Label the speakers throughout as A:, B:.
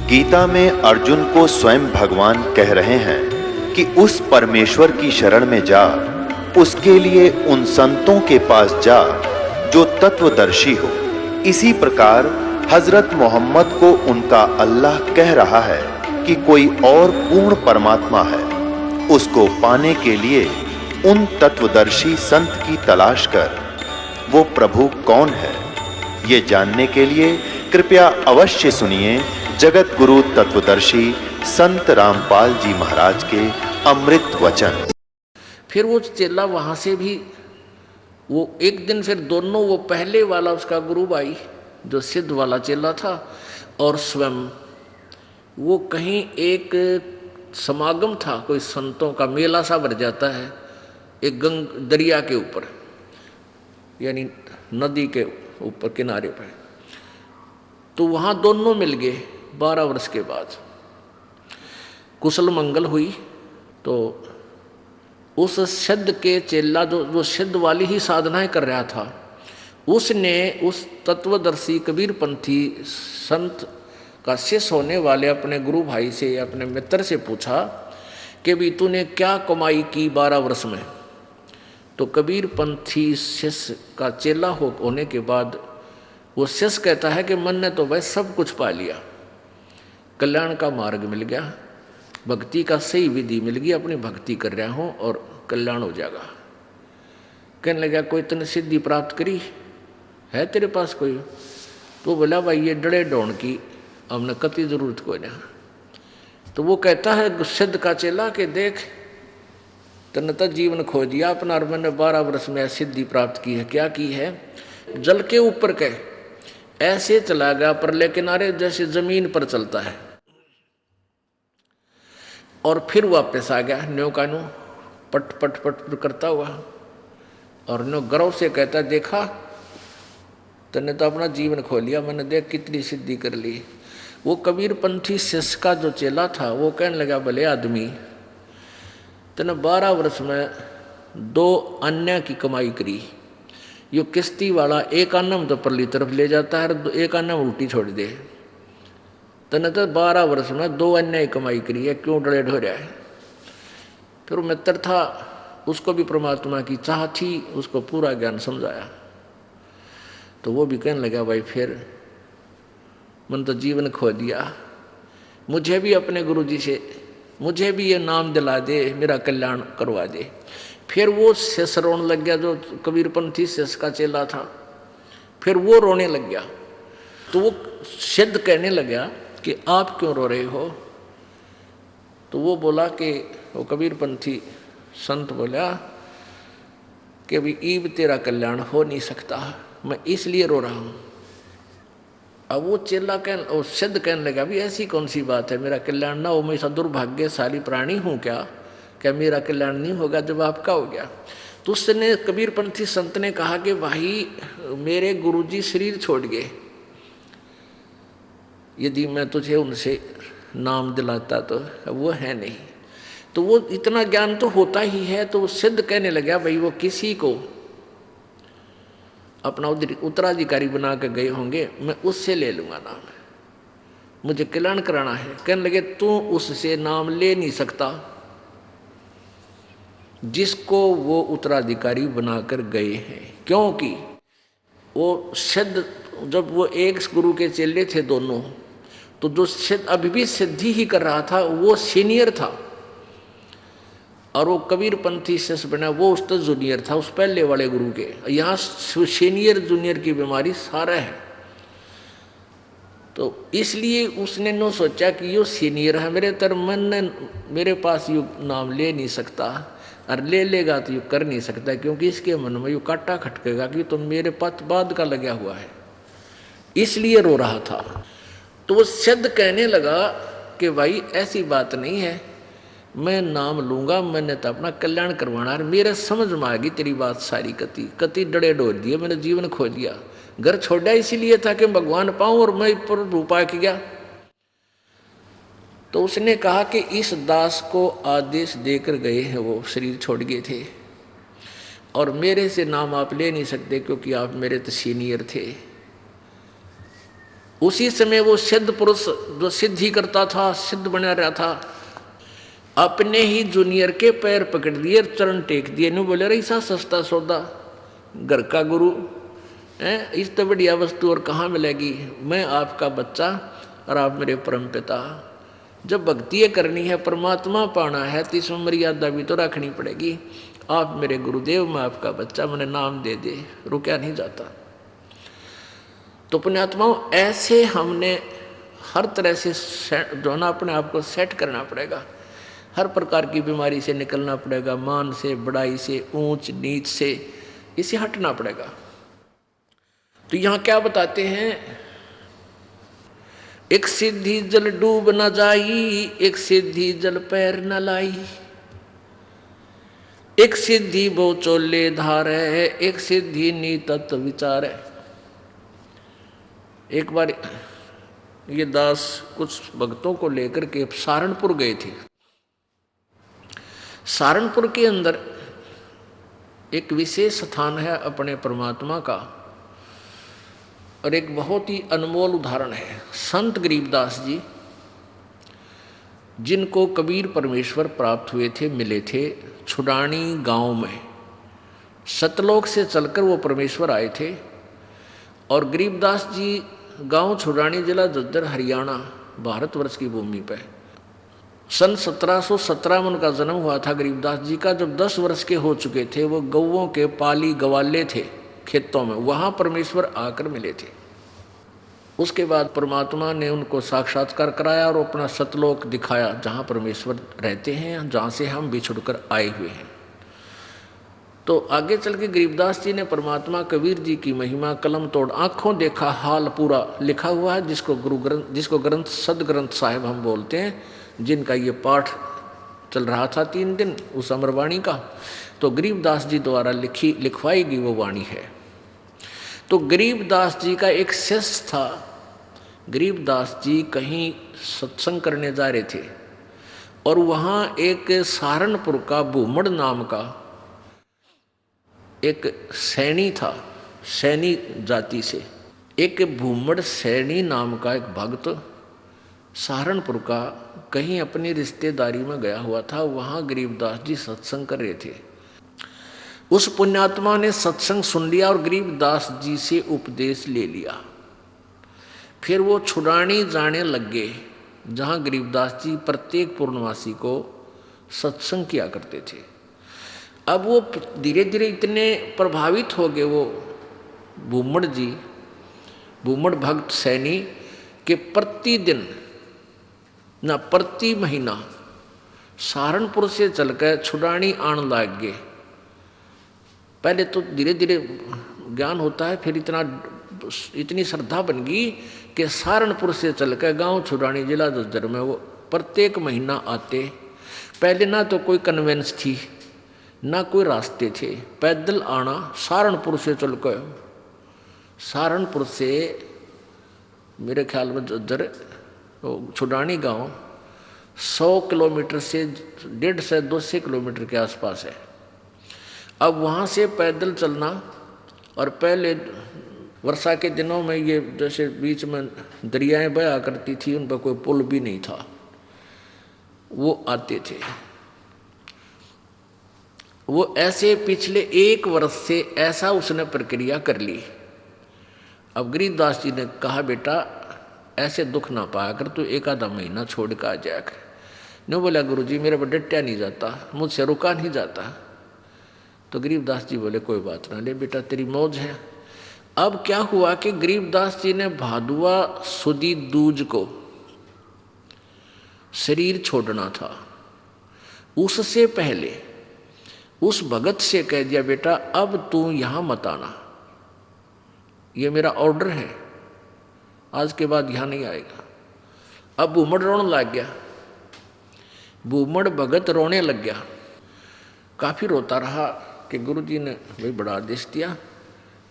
A: गीता में अर्जुन को स्वयं भगवान कह रहे हैं कि उस परमेश्वर की शरण में जा, उसके लिए उन संतों के पास जा जो तत्वदर्शी हो। इसी प्रकार हजरत मोहम्मद को उनका अल्लाह कह रहा है कि कोई और पूर्ण परमात्मा है, उसको पाने के लिए उन तत्वदर्शी संत की तलाश कर। वो प्रभु कौन है, ये जानने के लिए कृपया अवश्य सुनिए जगत गुरु तत्वदर्शी संत रामपाल जी महाराज के अमृत वचन।
B: फिर वो चेला वहां से भी वो एक दिन फिर दोनों, वो पहले वाला उसका गुरु भाई जो सिद्ध वाला चेला था और स्वयं वो कहीं एक समागम था, कोई संतों का मेला सा भर जाता है एक दरिया के ऊपर, यानी नदी के ऊपर किनारे पर। तो वहाँ दोनों मिल गए 12 वर्ष के बाद। कुशल मंगल हुई तो उस सिद्ध के चेला जो सिद्ध वाली ही साधनाएं कर रहा था, उसने उस तत्वदर्शी कबीर पंथी संत का शिष्य होने वाले अपने गुरु भाई से, अपने मित्र से पूछा कि भी तूने क्या कमाई की 12 वर्ष में। तो कबीर पंथी शिष्य का चेला होने के बाद वो शिष्य कहता है कि मन ने तो भाई सब कुछ पा लिया, कल्याण का मार्ग मिल गया, भक्ति का सही विधि मिल गई, अपनी भक्ति कर रहा हूँ और कल्याण हो जाएगा। कहने लगा कोई तूने सिद्धि प्राप्त करी है तेरे पास कोई? तो बोला भाई ये डड़े डोन की हमने कति जरूरत कोई ना। तो वो कहता है सिद्ध का चेला कि देख तने तो जीवन खो दिया अपना, और मैंने 12 वर्ष में सिद्धि प्राप्त की है। क्या की है? जल के ऊपर के ऐसे चला गया परले किनारे जैसे जमीन पर चलता है, और फिर वापस आ गया न्यो का न्यो पट पट पट करता हुआ, और न्यो गर्व से कहता देखा तने तो अपना जीवन खो लिया, मैंने देख कितनी सिद्धि कर ली। वो कबीर पंथी शिष्य का जो चेला था वो कहने लगा भले आदमी तने 12 वर्ष में 2 अन्य की कमाई करी, यो किश्ती वाला एक आना में तो परली तरफ ले जाता है, एक आना में उल्टी छोड़ दे। तने तो 12 वर्ष में 2 अन्य कमाई करी है, क्यों डरे ढो रहा है? फिर मित्र था, उसको भी परमात्मा की चाह थी, उसको पूरा ज्ञान समझाया। तो वो भी कहने लगा भाई फिर मन तो जीवन खो दिया, मुझे भी अपने गुरु जी से मुझे भी ये नाम दिला दे, मेरा कल्याण करवा दे। फिर वो शिष्य रोने लग गया जो कबीरपंथी शिष्य का चेला था, फिर वो रोने लग गया। तो वो सिद्ध कहने लगा कि आप क्यों रो रहे हो? तो वो बोला कि वो कबीरपंथी संत बोला कि अभी ईब तेरा कल्याण हो नहीं सकता, मैं इसलिए रो रहा हूँ। अब वो चेला वो सिद्ध कहने लगा भी ऐसी कौन सी बात है, मेरा कल्याण ना हो, मैं ऐसा दुर्भाग्यशाली प्राणी हूँ क्या मेरा कल्याण नहीं होगा जब आपका हो गया? तो उसने कबीरपंथी संत ने कहा कि भाई मेरे गुरुजी शरीर छोड़ गए, यदि मैं तुझे उनसे नाम दिलाता तो वो है नहीं। तो वो इतना ज्ञान तो होता ही है। तो वो सिद्ध कहने लगा भाई वो किसी को अपना उत्तराधिकारी बना के गए होंगे, मैं उससे ले लूँगा नाम, मुझे कल्याण कराना है। कहने लगे तू उससे नाम ले नहीं सकता जिसको वो उत्तराधिकारी बनाकर गए हैं, क्योंकि वो सिद्ध जब वो एक गुरु के चेले थे दोनों, तो जो सिद्ध अभी भी सिद्धि ही कर रहा था वो सीनियर था, और वो कबीरपंथी शिष्य बना वो उसका जूनियर था उस पहले वाले गुरु के। यहाँ सीनियर जूनियर की बीमारी सारा है। तो इसलिए उसने नो सोचा कि यो सीनियर है मेरे तर मन ने मेरे पास यू नाम ले नहीं सकता, और ले लेगा तो यू कर नहीं सकता, क्योंकि इसके मन में यू काटा खटकेगा कि तो मेरे पास बाद का लगा हुआ है, इसलिए रो रहा था। तो वो सिद्ध कहने लगा कि भाई ऐसी बात नहीं है, मैं नाम लूँगा, मैंने तो अपना कल्याण करवाना है। मेरे समझ में आ गई तेरी बात सारी, कति डड़े डोल दिए, मैंने जीवन खो दिया, घर छोड़ा इसीलिए था कि भगवान पाऊँ, और मैं पर रूपा के गया। तो उसने कहा कि इस दास को आदेश देकर गए हैं, वो शरीर छोड़ गए थे, और मेरे से नाम आप ले नहीं सकते क्योंकि आप मेरे तो सीनियर थे। उसी समय वो सिद्ध पुरुष जो सिद्ध ही करता था, सिद्ध बना रहा था, अपने ही जूनियर के पैर पकड़ दिए, चरण टेक दिए, नु बोले रही सा सस्ता सौदा घर का गुरु है, इस तो बढ़िया वस्तु और कहाँ मिलेगी, मैं आपका बच्चा और आप मेरे परम पिता। जब भक्ति करनी है, परमात्मा पाना है, तो इसमें मर्यादा भी तो रखनी पड़ेगी। आप मेरे गुरुदेव, मैं आपका बच्चा, मैंने नाम दे दे, रुका नहीं जाता। तो पुण्यात्माओं, ऐसे हमने हर तरह से जो ना अपने आप को सेट करना पड़ेगा, हर प्रकार की बीमारी से निकलना पड़ेगा, मान से, बड़ाई से, ऊंच नीच से, इसे हटना पड़ेगा। तो यहाँ क्या बताते हैं, एक सिद्धि जल डूब न जाई, एक सिद्धि जल पैर न लाई, एक सिद्धि बहु चोले धार है, एक सिद्धि नी तत्व विचार है। एक बार ये दास कुछ भक्तों को लेकर के सहारनपुर गए थे। सहारनपुर के अंदर एक विशेष स्थान है अपने परमात्मा का, और एक बहुत ही अनमोल उदाहरण है। संत गरीबदास जी, जिनको कबीर परमेश्वर प्राप्त हुए थे, मिले थे छुडानी गांव में। सतलोक से चलकर वो परमेश्वर आए थे, और गरीबदास जी गांव छुडानी, जिला झज्जर, हरियाणा, भारतवर्ष की भूमि पर सन 1717 में उनका जन्म हुआ था। गरीबदास जी का जब 10 वर्ष के हो चुके थे, वो गौओं के पाली गवाले थे खेतों में, वहाँ परमेश्वर आकर मिले थे। उसके बाद परमात्मा ने उनको साक्षात्कार कराया और अपना सतलोक दिखाया, जहाँ परमेश्वर रहते हैं, जहाँ से हम बिछुड़कर आए हुए हैं। तो आगे चल के गरीबदास जी ने परमात्मा कबीर जी की महिमा कलम तोड़ आँखों देखा हाल पूरा लिखा हुआ है, जिसको ग्रंथ सदग्रंथ साहिब हम बोलते हैं, जिनका ये पाठ चल रहा था 3 दिन उस अमरवाणी का। तो गरीबदास जी द्वारा लिखवाई गई वो वाणी है। तो गरीबदास जी का एक शिष्य था। गरीबदास जी कहीं सत्संग करने जा रहे थे, और वहाँ एक सहारनपुर का भूमड़ नाम का एक सैनी था, सैनी जाति से एक भूमड़ सैनी नाम का एक भक्त सहारनपुर का कहीं अपनी रिश्तेदारी में गया हुआ था। वहाँ गरीबदास जी सत्संग कर रहे थे। उस पुण्यात्मा ने सत्संग सुन लिया और गरीबदास जी से उपदेश ले लिया। फिर वो छुड़ानी जाने लग गए, जहाँ गरीबदास जी प्रत्येक पूर्णवासी को सत्संग किया करते थे। अब वो धीरे धीरे इतने प्रभावित हो गए वो भूमड़ जी, भूमड़ भक्त सैनी, के प्रतिदिन ना प्रति महीना सहारनपुर से चलकर छुड़ानी आने लग गए। पहले तो धीरे धीरे ज्ञान होता है, फिर इतनी श्रद्धा बन गई कि सहारनपुर से चलकर गांव छुड़ानी, जिला झज्जर में वो प्रत्येक महीना आते। पहले ना तो कोई कन्वेंस थी, ना कोई रास्ते थे, पैदल आना सहारनपुर से चलकर। सहारनपुर से मेरे ख्याल में झज्जर छुड़ानी गांव 100 किलोमीटर से 150 से 200 किलोमीटर के आसपास है। अब वहाँ से पैदल चलना, और पहले वर्षा के दिनों में ये जैसे बीच में दरियाएं बहा करती थी, उन पर कोई पुल भी नहीं था, वो आते थे। वो ऐसे पिछले 1 वर्ष से ऐसा उसने प्रक्रिया कर ली। अब गरीबदास जी ने कहा, बेटा ऐसे दुख ना पाया कर, तू 1 आधा महीना छोड़ कर आ जाया कर। नहीं बोला, गुरुजी मेरे पर डटा नहीं जाता, मुझसे रुका नहीं जाता। तो गरीबदास जी बोले, कोई बात ना, ले बेटा तेरी मौज है। अब क्या हुआ कि गरीबदास जी ने भादुआ सुदी दूज को शरीर छोड़ना था। उससे पहले उस भगत से कह दिया, बेटा अब तू यहां मत आना, ये मेरा ऑर्डर है, आज के बाद यहां नहीं आएगा। अब भूमड़ रोने लग गया, भूमड़ भगत रोने लग गया। काफी रोता रहा कि गुरुजी ने भाई बड़ा आदेश दिया,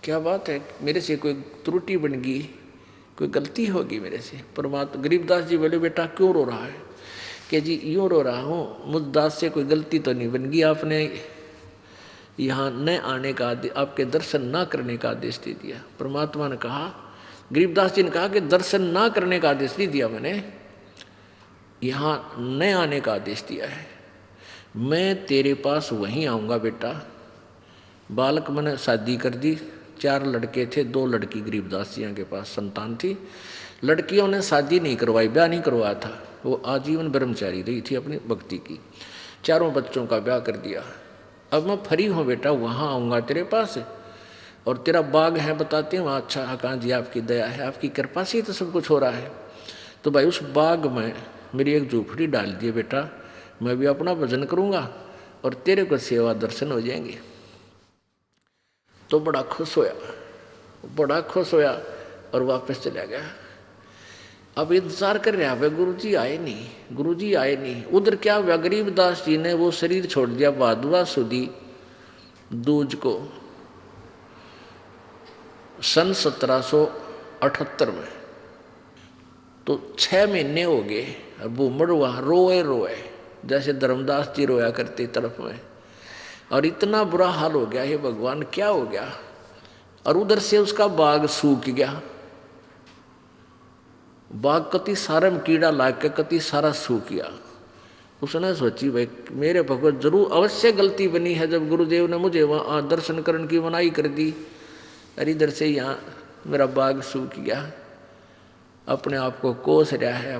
B: क्या बात है, मेरे से कोई त्रुटि बन गई, कोई गलती होगी मेरे से। परमात्मा गरीबदास जी बोले, बेटा क्यों रो रहा है? कि जी यूँ रो रहा हूँ, मुझ दास से कोई गलती तो नहीं बन गई, आपने यहाँ न आने का आदेश, आपके दर्शन न करने का आदेश दे दिया। परमात्मा ने कहा, गरीबदास जी ने कहा कि दर्शन ना करने का आदेश नहीं दिया मैंने, यहाँ न आने का आदेश दिया है। मैं तेरे पास वहीं आऊँगा बेटा। बालक मैंने शादी कर दी, 4 लड़के थे, 2 लड़की गरीबदास जी के पास संतान थी। लड़कियों ने शादी नहीं करवाई, ब्याह नहीं करवाया था, वो आजीवन ब्रह्मचारी रही थी अपनी भक्ति की। 4 बच्चों का ब्याह कर दिया। अब मैं फ्री हूँ बेटा, वहाँ आऊँगा तेरे पास, और तेरा बाग है बताते हैं, अच्छा हाँ जी आपकी दया है, आपकी कृपा से ही तो सब कुछ हो रहा है। तो भाई उस बाग में मेरी एक झोपड़ी डाल दिए बेटा, मैं भी अपना भजन करूँगा और तेरे को सेवा दर्शन हो जाएंगे। तो बड़ा खुश होया और वापस चला गया। अब इंतजार कर रहा है, गुरुजी आए नहीं। उधर क्या हुआ, गरीबदास जी ने वो शरीर छोड़ दिया भादुआ सुदी दूज को सन 1778 में। तो 6 महीने हो गए। अब भूमड़ वहाँ रोए जैसे धर्मदास जी रोया करते तरफ में, और इतना बुरा हाल हो गया, हे भगवान क्या हो गया। और उधर से उसका बाग सूख गया, बाग कति सारे में कीड़ा लाग के कति सारा सूख गया। उसने सोची भाई मेरे भगवत जरूर अवश्य गलती बनी है, जब गुरुदेव ने मुझे वहाँ दर्शन करने की मनाही कर दी, और इधर से यहाँ मेरा बाग सूख गया। अपने आप को कोस रहा है,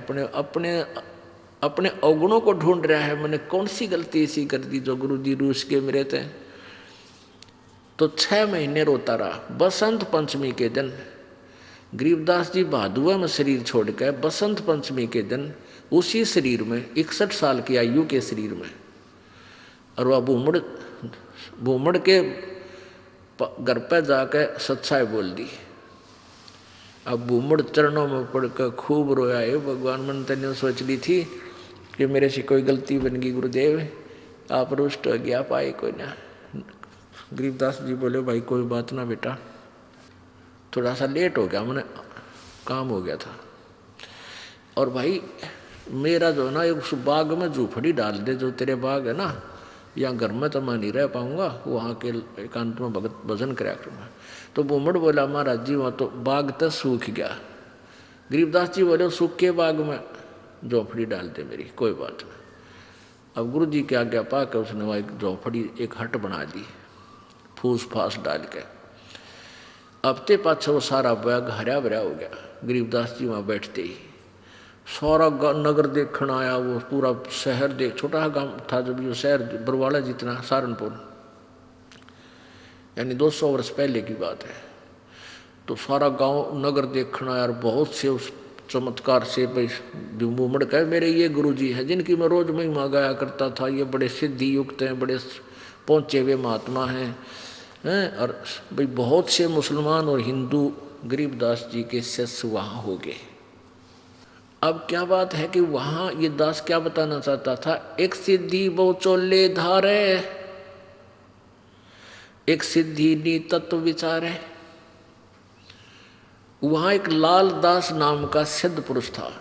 B: अपने अवगुणों को ढूंढ रहा है, मैंने कौन सी गलती ऐसी कर दी जो गुरुजी रूस के मेरे थे। तो 6 महीने रोता रहा। बसंत पंचमी के दिन गरीबदास जी भादुआ में शरीर छोड़ के बसंत पंचमी के दिन उसी शरीर में 61 साल की आयु के शरीर में, और वह भूमड़ के घर पर जाकर सच्चाई बोल दी। अब भूमड़ चरणों में पड़कर खूब रोया, है भगवान मन तने सोच ली थी कि मेरे से कोई गलती बन गई, गुरुदेव आप रुष्ट हो गया, पाए कोई ना। गरीबदास जी बोले भाई कोई बात ना बेटा, थोड़ा सा लेट हो गया, मैंने काम हो गया था। और भाई मेरा जो ना उस बाग में झूपड़ी डाल दे, जो तेरे बाग है ना, यहाँ घर में तो मैं नहीं रह पाऊँगा, वहाँ के एकांत में भगत भजन कराया करूँगा। तो भूमड़ बोला महाराज जी वहाँ तो बाग तो सूख गया। गरीबदास जी बोले सूख के बाग में झोपड़ी डाल दे मेरी, कोई बात नहीं। अब गुरु जी की आज्ञा पा कर उसने वहाँ एक झोपड़ी, एक हट बना दी फूस फास डाल के। अब ते पाछे वो सारा बाग हरा भरा हो गया। गरीबदास जी वहाँ बैठते ही सारा नगर देखने आया, वो पूरा शहर देख, छोटा गांव था जब ये शहर बरवाला जितना, सहारनपुर, यानी 200 वर्ष पहले की बात है। तो सारा गांव नगर देखना यार, बहुत से उस चमत्कार से भाई भूमड़ कहे मेरे ये गुरुजी हैं जिनकी मैं रोज महिमा गाया करता था, ये बड़े सिद्धि युक्त हैं, बड़े पहुँचे हुए महात्मा हैं। और भाई बहुत से मुसलमान और हिंदू गरीबदास जी के शिष्य वहाँ हो गए। अब क्या बात है कि वहाँ ये दास क्या बताना चाहता था, एक सिद्धि बहु चोले धारे, एक सिद्धि नी तत्व विचारे। वहाँ एक लाल दास नाम का सिद्ध पुरुष था,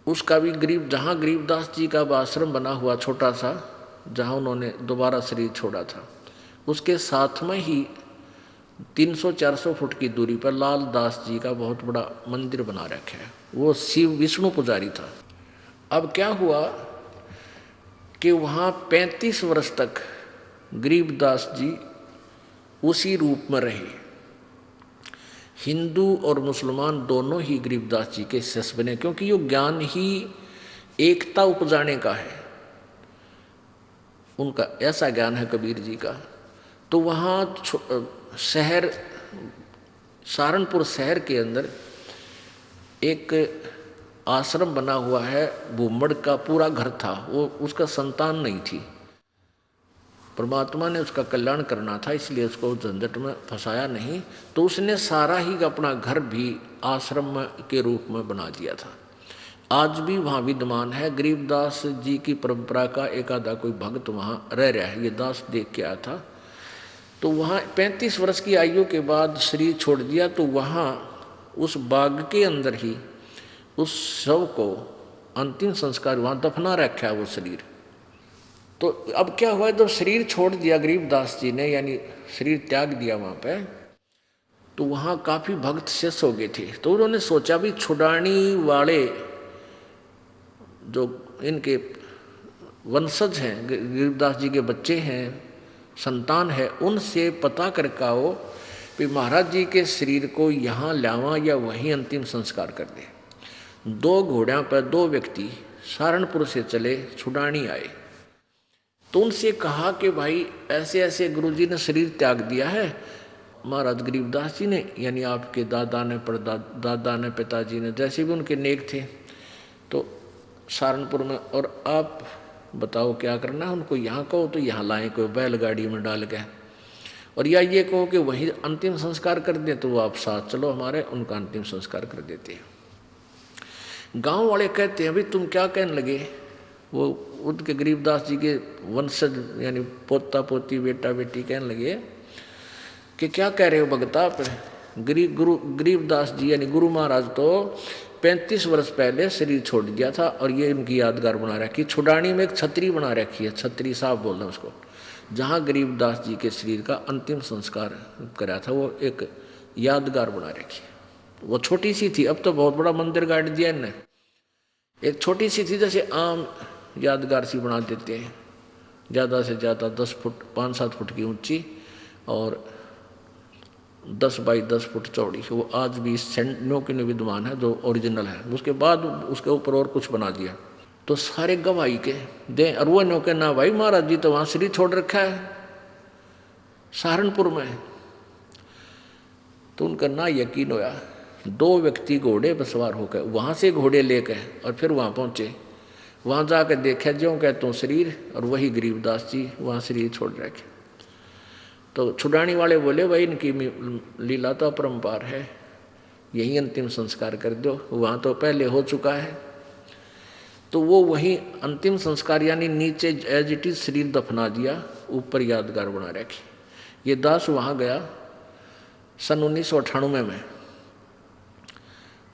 B: उसका भी जहाँ गरीबदास जी का आश्रम बना हुआ छोटा सा, जहाँ उन्होंने दोबारा शरीर छोड़ा था, उसके साथ में ही 300-400 फुट की दूरी पर लाल दास जी का बहुत बड़ा मंदिर बना रखा है। वो शिव विष्णु पुजारी था। अब क्या हुआ कि वहाँ 35 वर्ष तक गरीबदास जी उसी रूप में रहे। हिंदू और मुसलमान दोनों ही गरीबदास जी के शिष्य बने, क्योंकि ये ज्ञान ही एकता उपजाने का है, उनका ऐसा ज्ञान है कबीर जी का। तो वहाँ शहर सहारनपुर शहर के अंदर एक आश्रम बना हुआ है, भूमड़ का पूरा घर था, वो उसका संतान नहीं थी। परमात्मा ने उसका कल्याण करना था, इसलिए उसको झंझट में फंसाया नहीं, तो उसने सारा ही अपना घर भी आश्रम के रूप में बना दिया था। आज भी वहाँ विद्यमान है। गरीबदास जी की परंपरा का एक आधा कोई भक्त वहाँ रह रहा है, ये दास देख के आया था। तो वहाँ 35 वर्ष की आयु के बाद शरीर छोड़ दिया, तो वहाँ उस बाग के अंदर ही उस शव को अंतिम संस्कार वहाँ दफना रखा है वो शरीर। तो अब क्या हुआ, जब शरीर छोड़ दिया गरीबदास जी ने, यानी शरीर त्याग दिया वहाँ पे, तो वहाँ काफ़ी भक्त शेष हो गए थे। तो उन्होंने सोचा भी छुड़ानी वाले जो इनके वंशज हैं, गरीबदास जी के बच्चे हैं, संतान है, उनसे पता करके आओ कि महाराज जी के शरीर को यहाँ लावा या वहीं अंतिम संस्कार कर दे। 2 घोड़ों पर 2 व्यक्ति सहारनपुर से चले, छुड़ानी आए। तो उनसे कहा कि भाई ऐसे ऐसे गुरुजी ने शरीर त्याग दिया है, महाराज गरीबदास जी ने, यानी आपके दादा ने, दादा ने, पिताजी ने, जैसे भी उनके नेक थे, तो सहारनपुर में, और आप बताओ क्या करना है। उनको यहाँ कहो तो यहाँ लाएं कोई बैलगाड़ी में डाल के, और या ये कहो कि वही अंतिम संस्कार कर दें, तो वो आप साथ चलो हमारे, उनका अंतिम संस्कार कर देते हैं। गांव वाले कहते हैं भाई तुम क्या कहने लगे। वो उनके गरीबदास जी के वंशज यानी पोता पोती बेटा बेटी कहने लगे कि क्या कह रहे हो भगता आप। गरीबदास जी यानी गुरु महाराज तो 35 वर्ष पहले शरीर छोड़ दिया था, और ये इनकी यादगार बना रखी। छुड़ानी में एक छतरी बना रखी है, छतरी साहब बोल रहे हैं उसको, जहाँ गरीबदास जी के शरीर का अंतिम संस्कार करा था, वो एक यादगार बना रखी है। वो छोटी सी थी, अब तो बहुत बड़ा मंदिर गाड़ दिया इन्हें। एक छोटी सी थी, जैसे आम यादगार सी बना देते हैं, ज़्यादा से ज़्यादा 10 फुट 5-7 फुट की ऊंची और 10 बाई 10 फुट चौड़ी। वो आज भी सेंटनों की विद्यमान है, जो ओरिजिनल है। उसके बाद उसके ऊपर और कुछ बना दिया। तो सारे गवाही के दे, और वो नो के ना भाई महाराज जी तो वहाँ शरीर छोड़ रखा है सहारनपुर में। तो उनका ना यकीन होया। 2 व्यक्ति घोड़े पर सवार होकर वहाँ से घोड़े लेकर और फिर वहाँ पहुँचे। वहाँ जाकर देखा जो कहते शरीर, और वही गरीबदास जी वहाँ शरीर छोड़ रखे। तो छुड़ानी वाले बोले भाई इनकी लीला तो अपरंपार है, यही अंतिम संस्कार कर दो, वहाँ तो पहले हो चुका है। तो वो वहीं अंतिम संस्कार यानी नीचे एज इट इज शरीर दफना दिया, ऊपर यादगार बना रखी। ये दास वहाँ गया सन 1998 में।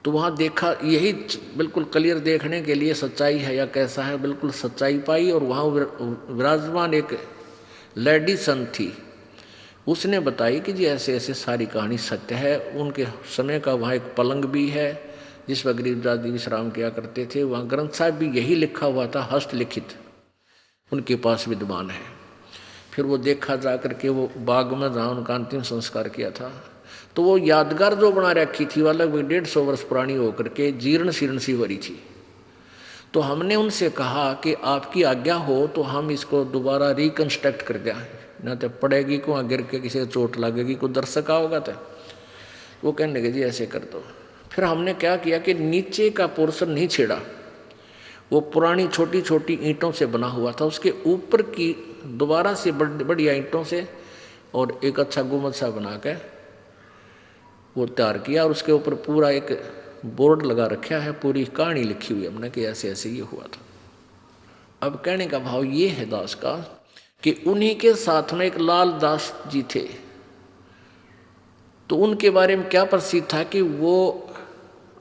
B: तो वहाँ देखा, यही बिल्कुल क्लियर देखने के लिए सच्चाई है या कैसा है, बिल्कुल सच्चाई पाई। और वहाँ विराजमान एक लेडी संत थी, उसने बताई कि जी ऐसे ऐसे सारी कहानी सत्य है। उनके समय का वहाँ एक पलंग भी है जिस पर गरीबदास जी विश्राम किया करते थे। वहाँ ग्रंथ साहिब भी यही लिखा हुआ था, हस्तलिखित उनके पास विद्यमान है। फिर वो देखा जा करके वो बाग में जहाँ उनका अंतिम संस्कार किया था, तो वो यादगार जो बना रखी थी वो लगभग 150 वर्ष पुरानी होकर के जीर्ण शीर्ण सी हो रही थी। तो हमने उनसे कहा कि आपकी आज्ञा हो तो हम इसको दोबारा रिकन्स्ट्रक्ट कर दें, ना तो पड़ेगी को गिर के किसी को चोट लगेगी, कोई दर्शक होगा। तो वो कहने लगे जी ऐसे कर दो। फिर हमने क्या किया कि नीचे का पोर्शन नहीं छेड़ा, वो पुरानी छोटी छोटी ईंटों से बना हुआ था, उसके ऊपर की दोबारा से बढ़िया ईंटों से और एक अच्छा गुम्बद सा बना के वो तैयार किया। और उसके ऊपर पूरा एक बोर्ड लगा रखा है, पूरी कहानी लिखी हुई हमने कि ऐसे ऐसे ये हुआ था। अब कहने का भाव ये है दास का कि उन्हीं के साथ में एक लाल दास जी थे। तो उनके बारे में क्या प्रसिद्ध था कि वो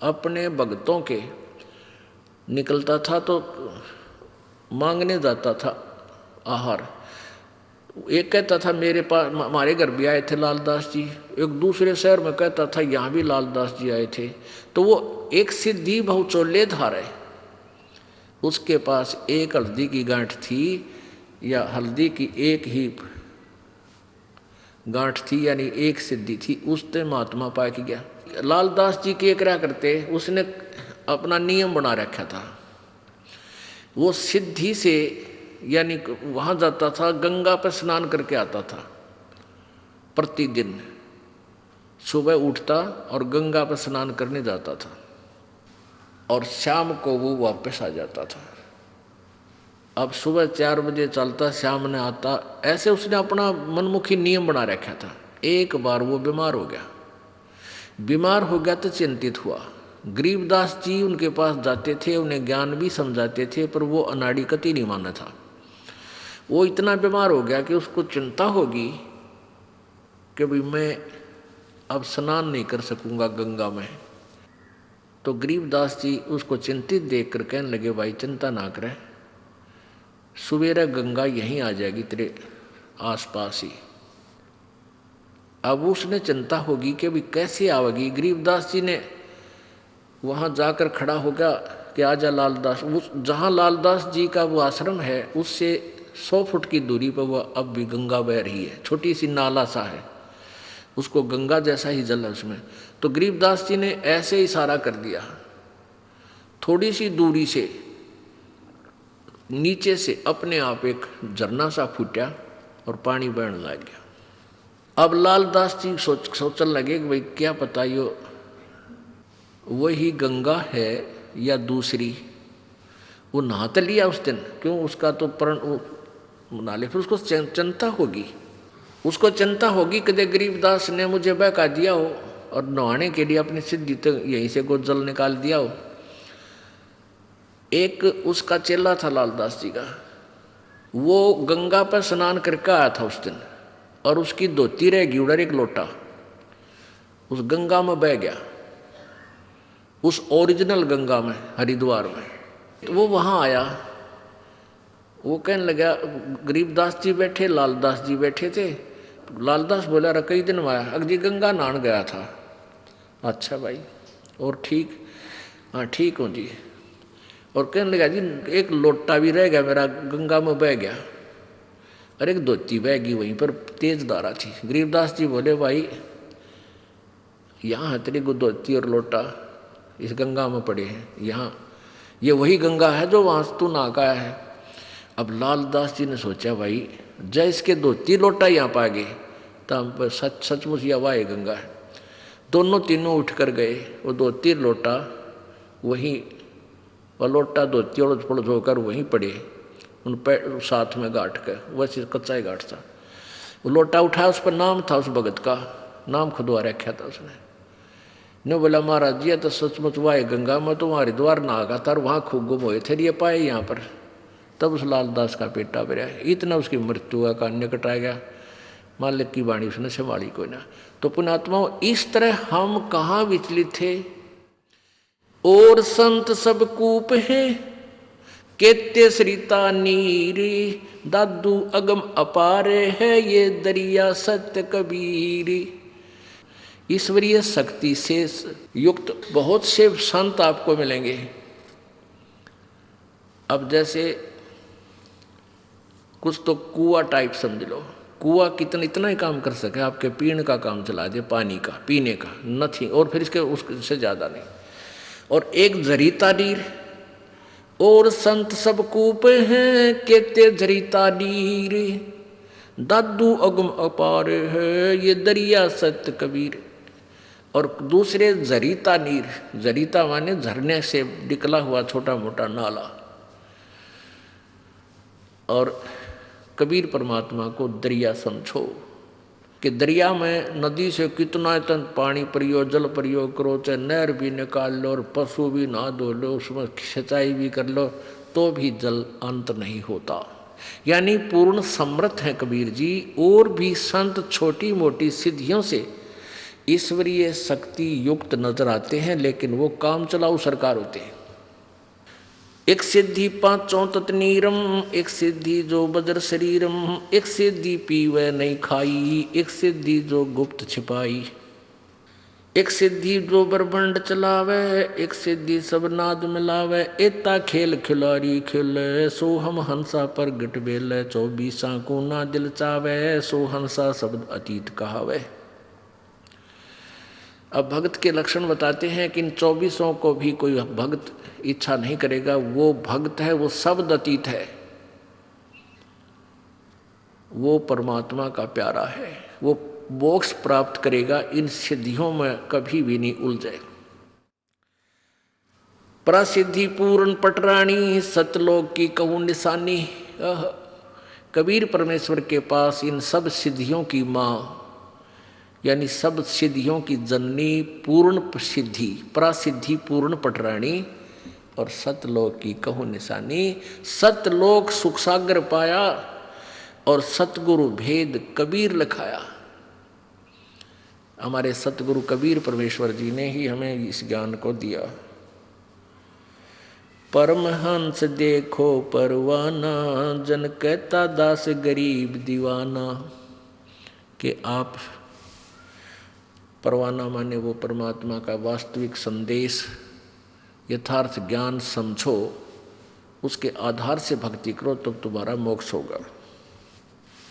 B: अपने भक्तों के निकलता था तो मांगने जाता था आहार। एक कहता था मेरे पास हमारे घर भी आए थे लालदास जी, एक दूसरे शहर में कहता था यहाँ भी लालदास जी आए थे। तो वो एक सिद्धि बहुचोले धारे, उसके पास एक हल्दी की गांठ थी या हल्दी की एक ही गांठ थी, यानी एक सिद्धि थी, उससे महात्मा पा के गया। लालदास जी के क्या करते, उसने अपना नियम बना रखा था। वो सिद्धि से यानी वहाँ जाता था, गंगा पर स्नान करके आता था प्रतिदिन। सुबह उठता और गंगा पर स्नान करने जाता था और शाम को वो वापस आ जाता था। अब सुबह 4 बजे चलता, शाम ने आता, ऐसे उसने अपना मनमुखी नियम बना रखा था। एक बार वो बीमार हो गया। बीमार हो गया तो चिंतित हुआ। गरीबदास जी उनके पास जाते थे, उन्हें ज्ञान भी समझाते थे, पर वो अनाड़ी कति नहीं माना था। वो इतना बीमार हो गया कि उसको चिंता होगी कि भाई मैं अब स्नान नहीं कर सकूंगा गंगा में। तो गरीबदास जी उसको चिंतित देख कर कहने लगे भाई चिंता ना करें, सवेरे गंगा यहीं आ जाएगी तेरे आसपास ही। अब उसने चिंता होगी कि अभी कैसे आवेगी। गरीबदास जी ने वहाँ जाकर खड़ा हो गया कि आजा लालदास। उस जहाँ लालदास जी का वो आश्रम है उससे 100 फुट की दूरी पर वह अब भी गंगा बह रही है, छोटी सी नाला सा है, उसको गंगा जैसा ही जल है उसमें। तो गरीबदास जी ने ऐसे इशारा कर दिया, थोड़ी सी दूरी से नीचे से अपने आप एक झरना सा फूटा और पानी बहने लग गया। अब लालदास जी सोचने लगे कि भाई क्या पता यो वही गंगा है या दूसरी। वो नहा तो लिया उस दिन, क्यों उसका तो प्रण नाले, फिर उसको चिंता होगी, उसको चिंता होगी कि गरीबदास ने मुझे बहका दिया हो और नहाने के लिए अपनी सिद्धि तो यहीं से को जल निकाल दिया हो। एक उसका चेला था लालदास जी का, वो गंगा पर स्नान करके आया था उस दिन, और उसकी धोती रह गई उधर एक लोटा, उस गंगा में बह गया, उस ओरिजिनल गंगा में हरिद्वार में। तो वो वहाँ आया, वो कहने लगा, गरीबदास जी बैठे, लालदास जी बैठे थे। लालदास बोला, अरे कई दिन में आया, अगजी गंगा नहान गया था। अच्छा भाई, और ठीक? हाँ ठीक हूँ जी। और कहने लगा, जी एक लोटा भी रह गया मेरा, गंगा में बह गया। अरे एक धोती बह गई वहीं पर, तेज धारा थी। गरीबदास जी बोले, भाई यहाँ है तेरी धोती और लोटा, इस गंगा में पड़े हैं, यहाँ ये वही गंगा है जो वहाँ तू नहा का है। अब लालदास जी ने सोचा, भाई जय इसके धोती लोटा यहाँ पा गए तो सचमुच या वाह गंगा है। दोनों तीनों उठ कर गए, वो धोती लोटा वहीं, वह लोटा धोती उड़द पुड़द होकर वहीं पड़े, उन पैर साथ में गांठ कर, वैसे कच्चा ही गांठ था। वो लोटा उठाया, उस पर नाम था उस भगत का, नाम खुदवा रखा था उसने। ने बोला, महाराज जी तो सचमुच वाह गंगा में तो वहाँ हरिद्वार नहा का था, वहाँ खूब गुम हुए थे, ये पाए यहाँ पर। तब उस लालदास का पेटा भरा, इतना उसकी मृत्यु का निकट आ गया। मालिक की वाणी उसने संभाली कोई ना। तो पुण्यात्माओं, इस तरह हम कहाँ विचलित थे। और संत सब कूप है केते सरिता नीरी, दादू अगम अपारे है ये दरिया सत्य कबीरी। ईश्वरीय शक्ति से युक्त बहुत से संत आपको मिलेंगे। अब जैसे कुछ तो कुआ टाइप समझ लो, कुआ कितना इतना ही काम कर सके, आपके पीने का काम चला दे, पानी का पीने का नथिंग, और फिर इसके उससे ज़्यादा नहीं। और एक झरीता नीर, और संत सब कूप हैं केते झरीता नीर, दादू अगम अपार है ये दरिया सत्य कबीर। और दूसरे झरीता नीर, झरीता माने झरने से निकला हुआ छोटा मोटा नाला। और कबीर परमात्मा को दरिया समझो कि दरिया में नदी से कितना इतना पानी परियो, जल प्रयोग करो, चाहे नहर भी निकाल लो और पशु भी नहा धो लो, उसमें सिंचाई भी कर लो, तो भी जल अंत नहीं होता। यानी पूर्ण समर्थ हैं कबीर जी। और भी संत छोटी मोटी सिद्धियों से ईश्वरीय शक्ति युक्त नजर आते हैं, लेकिन वो काम चलाऊ सरकार होते हैं। एक सिद्धि पांचों तत्नीरम, एक सिद्धि जो बजर शरीरम, एक सिद्धि पीवे नहीं खाई, एक सिद्धि जो गुप्त छिपाई, एक सिद्धि जो ब्रह्मांड चलावे, एक सिद्धि सब नाद मिलावे, एता खेल खिलाड़ी खेले, सो हम हंसा पर गट बेले, 24 को ना दिल चावे, सो हंसा शब्द अतीत कहावे। अब भक्त के लक्षण बताते हैं कि इन 24 को भी कोई भक्त इच्छा नहीं करेगा, वो भक्त है, वो शब्द अतीत है, वो परमात्मा का प्यारा है, वो मोक्ष प्राप्त करेगा, इन सिद्धियों में कभी भी नहीं उलझे। प्रसिद्धि पूर्ण पटरानी, सतलोक की कहूँ निशानी। कबीर परमेश्वर के पास इन सब सिद्धियों की माँ, यानी सब सिद्धियों की जननी पूर्ण सिद्धि, प्रसिद्धि पूर्ण पटरानी, और सतलोक की कहूँ निशानी। सतलोक सुख सागर पाया और सतगुरु भेद कबीर लिखाया। हमारे सतगुरु कबीर परमेश्वर जी ने ही हमें इस ज्ञान को दिया। परमहंस देखो परवाना, जन कहता दास गरीब दीवाना। कि आप परवाना माने वो परमात्मा का वास्तविक संदेश, यथार्थ ज्ञान समझो, उसके आधार से भक्ति करो, तब तुम्हारा मोक्ष होगा।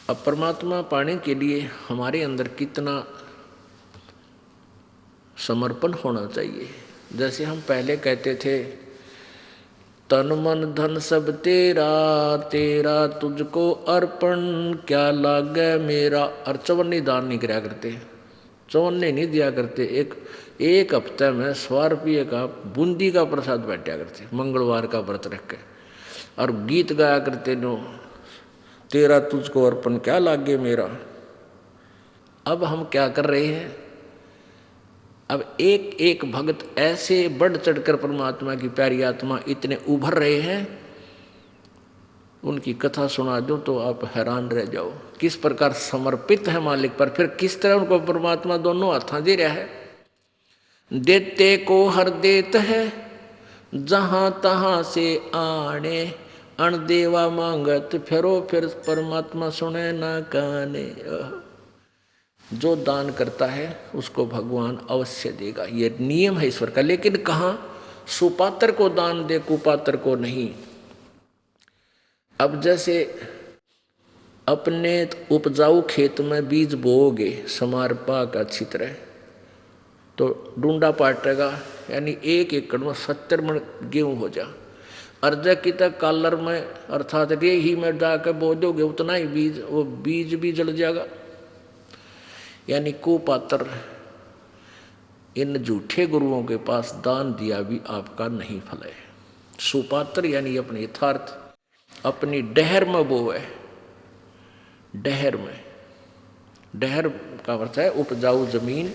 B: अब परमात्मा पाने के लिए हमारे अंदर कितना समर्पण होना चाहिए। जैसे हम पहले कहते थे, तन मन धन सब तेरा, तेरा तुझको अर्पण, क्या लागे मेरा। और चवन्नी दान नहीं कराया करते, चवन्ने नहीं दिया करते। एक हफ्ते में 100 रुपये का बूंदी का प्रसाद बांटा करते, मंगलवार का व्रत रख के, और गीत गाया करते नो, तेरा तुझको अर्पण क्या लागे मेरा। अब हम क्या कर रहे हैं, अब एक एक भक्त ऐसे बढ़ चढ़कर परमात्मा की प्यारी आत्मा इतने उभर रहे हैं, उनकी कथा सुना दो तो आप हैरान रह जाओ, किस प्रकार समर्पित है मालिक पर। फिर किस तरह उनको परमात्मा दोनों हाथों दे रहा है। देते को हर देत है, जहां तहां से आने, अणदेवा मांगत फिरो, फिर परमात्मा सुने ना काने। जो दान करता है उसको भगवान अवश्य देगा, ये नियम है ईश्वर का। लेकिन कहाँ, सुपात्र को दान दे, कुपात्र को नहीं। अब जैसे अपने उपजाऊ खेत में बीज बोओगे, समार पाक अच्छी तरह, तो डूंडा पाटेगा, यानी 1 एकड़ में 70 मन गेहूँ हो जा। अर्जा की तक कालर में अर्थात रेही में जाकर बो दोगे उतना ही बीज, वो बीज भी जल जाएगा। यानी कुपात्र इन झूठे गुरुओं के पास दान दिया भी आपका नहीं फल है। सुपात्र यानी अपने यथार्थ अपनी डहर में बोए, डहर में, डहर का अर्थ है उपजाऊ जमीन,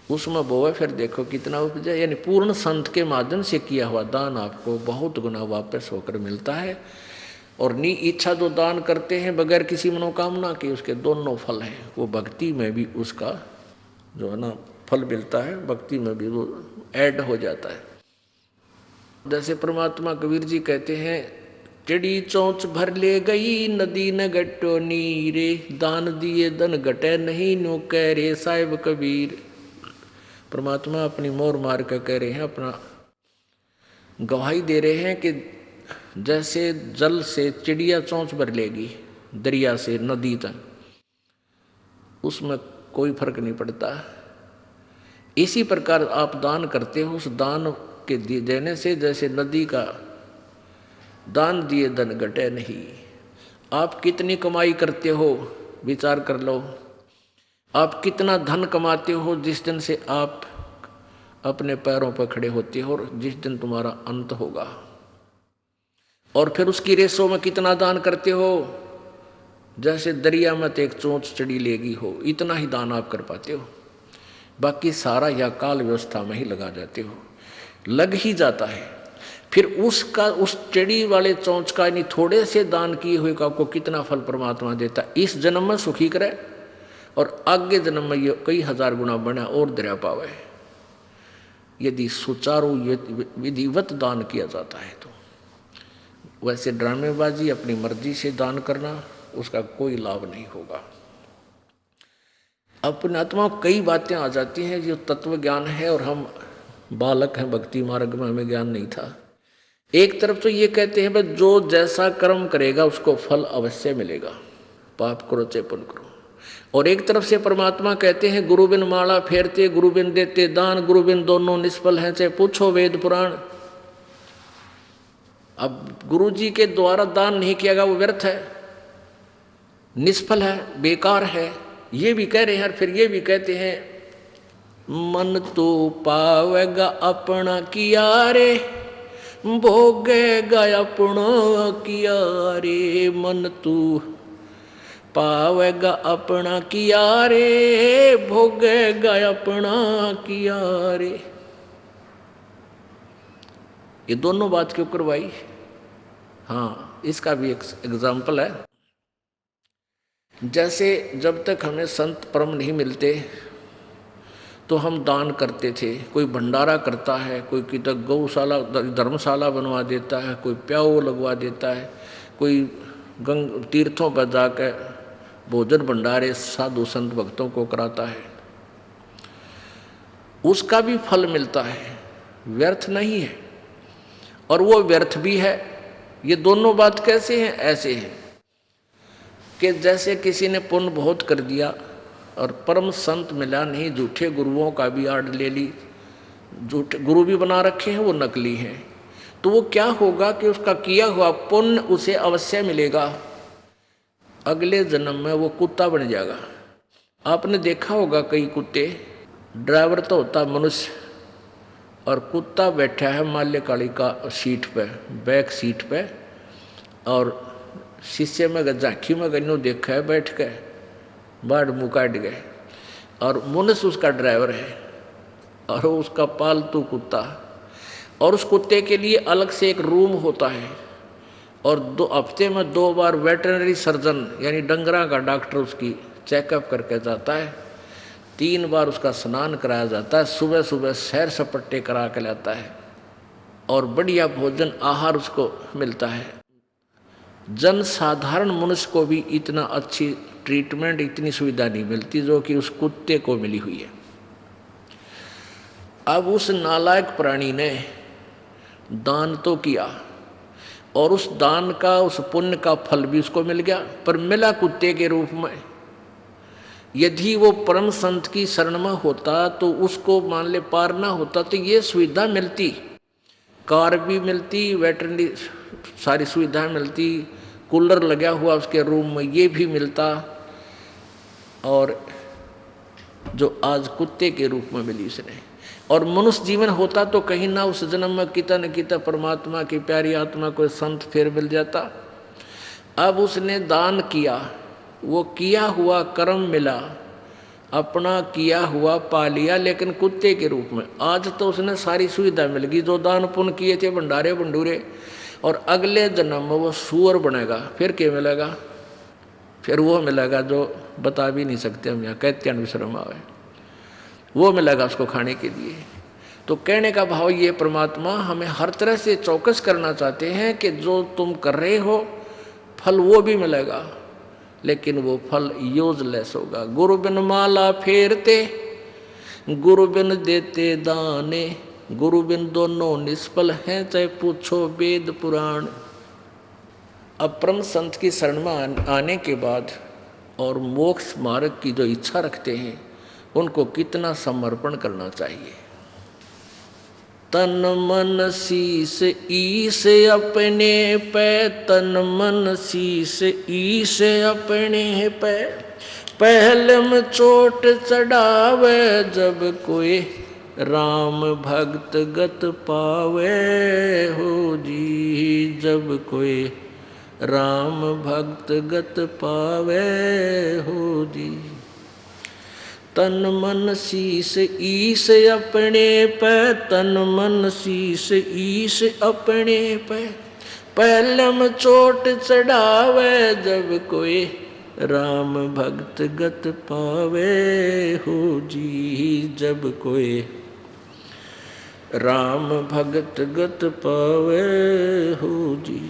B: उसमें बोए, फिर देखो कितना उपजा। यानी पूर्ण संत के माध्यम से किया हुआ दान आपको बहुत गुना वापस होकर मिलता है। और नी इच्छा जो दान करते हैं बगैर किसी मनोकामना के, उसके दोनों फल हैं। वो भक्ति में भी उसका जो है ना फल मिलता है, भक्ति में भी वो ऐड हो जाता है। जैसे परमात्मा कबीर जी कहते हैं, चिड़ी चोंच भर ले गई नदी न गट्टो नीरे, दान दिए धन घटे नहीं नो कह रे साहिब कबीर। परमात्मा अपनी मोर मार कर कह रहे हैं, अपना गवाही दे रहे हैं कि जैसे जल से चिड़िया चोंच भर लेगी दरिया से नदी तक, उसमें कोई फर्क नहीं पड़ता। इसी प्रकार आप दान करते हो, उस दान के देने से जैसे नदी का दान दिए धन घटे नहीं। आप कितनी कमाई करते हो विचार कर लो, आप कितना धन कमाते हो जिस दिन से आप अपने पैरों पर खड़े होते हो और जिस दिन तुम्हारा अंत होगा। और फिर उसकी रेसों में कितना दान करते हो, जैसे दरिया में तो एक चोंच चढ़ी लेगी हो, इतना ही दान आप कर पाते हो। बाकी सारा या काल व्यवस्था में ही लगा जाते हो, लग ही जाता है। फिर उसका उस चढ़ी वाले चोंच का यानी थोड़े से दान किए हुए का आपको कितना फल परमात्मा देता। इस जन्म में सुखी करे और आगे जन्म में ये कई हजार गुना बना और दरिया पावे, यदि सुचारू विधिवत दान किया जाता है तो। वैसे ड्रामेबाजी अपनी मर्जी से दान करना, उसका कोई लाभ नहीं होगा। अपने आत्मा कई बातें आ जाती हैं जो तत्व ज्ञान है, और हम बालक हैं, भक्ति मार्ग में हमें ज्ञान नहीं था। एक तरफ तो ये कहते हैं बस जो जैसा कर्म करेगा उसको फल अवश्य मिलेगा, पाप करो चाहे पुण्य करो। और एक तरफ से परमात्मा कहते हैं गुरु बिन माला फेरते, गुरु बिन देते दान, गुरु बिन दोनों निष्फल हैं, चाहे पूछो वेद पुराण। अब गुरु जी के द्वारा दान नहीं किया गया वो व्यर्थ है, निष्फल है, बेकार है, ये भी कह रहे हैं। और फिर ये भी कहते हैं मन तो पावेगा अपना किया रे, भोगेगा अपना किया रे। मन तू पावेगा अपना किया रे, भोगेगा अपना किया रे। ये दोनों बात क्यों करवाई? हाँ, इसका भी एक एग्जाम्पल है। जैसे जब तक हमें संत परम नहीं मिलते तो हम दान करते थे। कोई भंडारा करता है, कोई किधर गौशाला धर्मशाला बनवा देता है, कोई प्याऊ लगवा देता है, कोई तीर्थों पर जाकर भोजन भंडारे साधु संत भक्तों को कराता है। उसका भी फल मिलता है, व्यर्थ नहीं है, और वो व्यर्थ भी है। ये दोनों बात कैसे हैं? ऐसे हैं कि जैसे किसी ने पुण्य बहुत कर दिया और परम संत मिला नहीं, झूठे गुरुओं का भी आड़ ले ली, झूठे गुरु भी बना रखे हैं, वो नकली हैं, तो वो क्या होगा कि उसका किया हुआ पुण्य उसे अवश्य मिलेगा, अगले जन्म में वो कुत्ता बन जाएगा। आपने देखा होगा कई कुत्ते, ड्राइवर तो होता मनुष्य और कुत्ता बैठा है माल्यकाली का सीट पे, बैक सीट पे, और शीशे में झांकी में गन्नू देखा है बैठ के, बाढ़ मुँह काट गए, और मनुष्य उसका ड्राइवर है और उसका पालतू कुत्ता। और उस कुत्ते के लिए अलग से एक रूम होता है, और हफ्ते में 2 बार वेटरनरी सर्जन यानी डंगरा का डॉक्टर उसकी चेकअप करके जाता है, 3 बार उसका स्नान कराया जाता है, सुबह सुबह सैर सपट्टे करा के लाता है, और बढ़िया भोजन आहार उसको मिलता है। जन साधारण मनुष्य को भी इतना अच्छी ट्रीटमेंट, इतनी सुविधा नहीं मिलती जो कि उस कुत्ते को मिली हुई है। अब उस नालायक प्राणी ने दान तो किया, और उस दान का, उस पुण्य का फल भी उसको मिल गया, पर मिला कुत्ते के रूप में। यदि वो परम संत की शरण में होता तो उसको मान ले पारना होता तो ये सुविधा मिलती, कार भी मिलती, वेटरनरी सारी सुविधा मिलती, कूलर लगा हुआ उसके रूम में ये भी मिलता, और जो आज कुत्ते के रूप में मिली उसने। और मनुष्य जीवन होता तो कहीं ना उस जन्म में किता न किता परमात्मा की प्यारी आत्मा कोई संत फिर मिल जाता। अब उसने दान किया, वो किया हुआ कर्म मिला, अपना किया हुआ पा लिया, लेकिन कुत्ते के रूप में। आज तो उसने सारी सुविधा मिल गई, जो दान पुण्य किए थे भंडारे भंडूरे, और अगले जन्म में वो सूअर बनेगा। फिर क्या मिलेगा? फिर वो मिलेगा जो बता भी नहीं सकते हम, यहाँ कहते विश्रम आवे, वो मिलेगा उसको खाने के लिए। तो कहने का भाव ये, परमात्मा हमें हर तरह से चौकस करना चाहते हैं कि जो तुम कर रहे हो फल वो भी मिलेगा, लेकिन वो फल यूजलेस होगा। गुरु बिन माला फेरते, गुरु बिन देते दाने, गुरु बिन दोनों निष्फल हैं, चाहे पूछो वेद पुराण। अब परम संत की शरण में आने के बाद और मोक्ष मार्ग की जो इच्छा रखते हैं उनको कितना समर्पण करना चाहिए। तन मन शीस ईश अपने पे, तन मन शीस ईश अपने पे, पहले में चोट चढ़ावे, जब कोई राम भक्त गत पावे हो जी, जब कोई राम भक्त गत पावे हो जी। तन मन शीस ईश अपने पे, तन मन शीस ईश अपने पे, पहलम चोट चढ़ावे, जब कोई राम भक्त गत पावे हो जी, जब कोई राम भक्त गत पावे हो जी।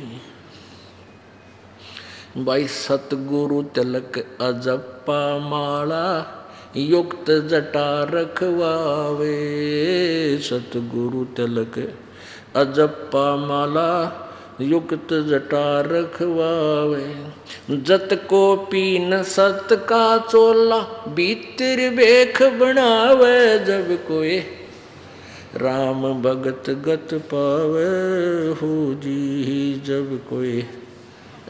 B: भाई सतगुरु तिलक अजप्पा माला, युक्त जटा रखवावे, सतगुरु तिलक अजप्पा माला, युक्त जटा रखवावे, जत को पीन सत का चोला, भीतर बेख बनावे, जब कोई राम भगत गत पावे हो जी, जब कोई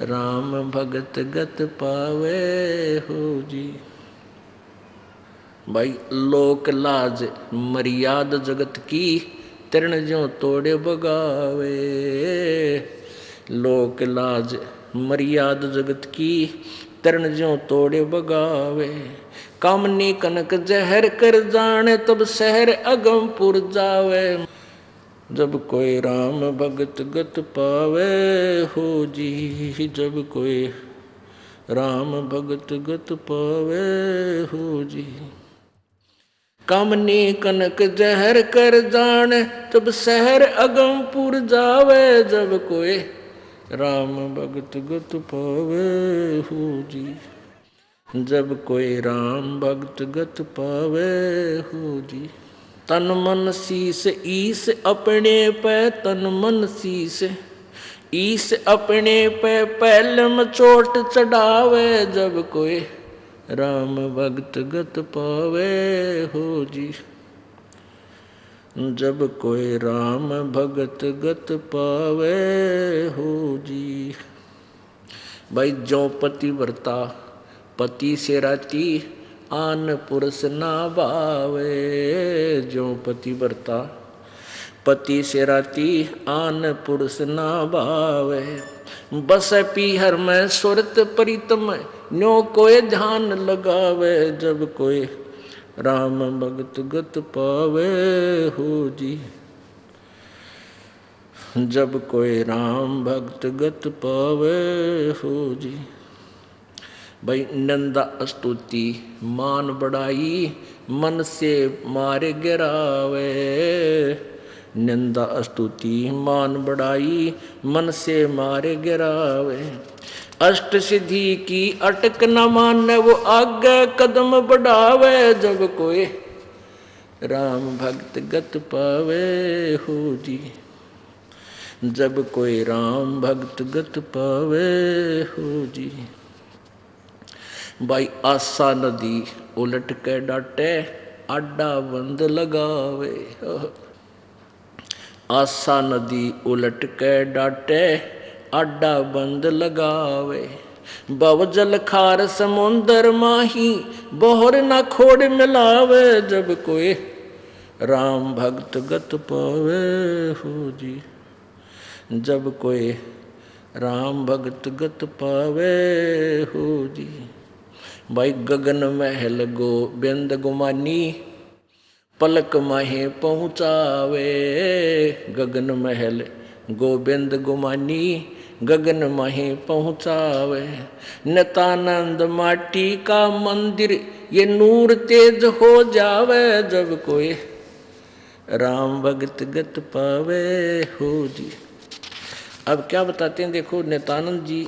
B: राम भगत गत पावे हो जी। भाई लोक लाज मर्याद जगत की, तृण ज्यों तोड़े बगावे, लोक लाज मर्याद जगत की, तृण ज्यों तोड़े बगावे, कामनी कनक जहर कर जाने, तब शहर अगमपुर जावे, जब कोई राम भगत गत पावे हो जी, जब कोई राम भगत गत पावे हो जी। कामनी कनक जहर कर जाने, तब शहर अगमपुर जावे, जब कोई राम भगत गत पावे हो जी, जब कोई राम भगत गत पावे हो जी। तन मन शीस ईस अपने पे तन मन शीस ईस अपने पे पहलम चोट चढ़ावे जब कोई राम भक्त गत पावे हो जी। जब कोई राम भगत गत पावे हो जी। भाई जो पतिव्रता पति से राती आन पुरुष ना भावे। जो पतिव्रता पति से राती आन पुरुष ना भावे। बस पीहर में सुरत प्रीतम न्यो कोई ध्यान लगावे। जब कोई राम भगत गत पावे हो जी। जब कोई राम भक्त गत पावे हो जी। भाई नंदा स्तुति मान बढ़ाई मन से मारे गिरावे। निंदा स्तुति मान बढ़ाई मन से मारे गिरावे। अष्ट सिद्धि की अटक न माने वो आगे कदम बढ़ावे। जब कोई राम भक्त गत पावे हो जी। जब कोई राम भक्त गत पावे हो जी। भाई आशा नदी उलट के डाटे आडा बंद लगावे। आशा नदी उलट के डाटे आडा बंद लगावे। बवजल खार समुंदर माही बोहर न खोड़ मिलावे। जब कोई राम भक्त गत पावे हो जी। जब कोई राम भक्त गत पावे हो जी। भाई गगन महल गोबिंद गुमानी पलक माहे पहुँचावे। गगन महल गोबिंद गुमानी गगन माहे पहुँचावे। नितानंद माटी का मंदिर ये नूर तेज हो जावे। जब कोई राम भगत गत पावे हो जी। अब क्या बताते हैं, देखो नितानंद जी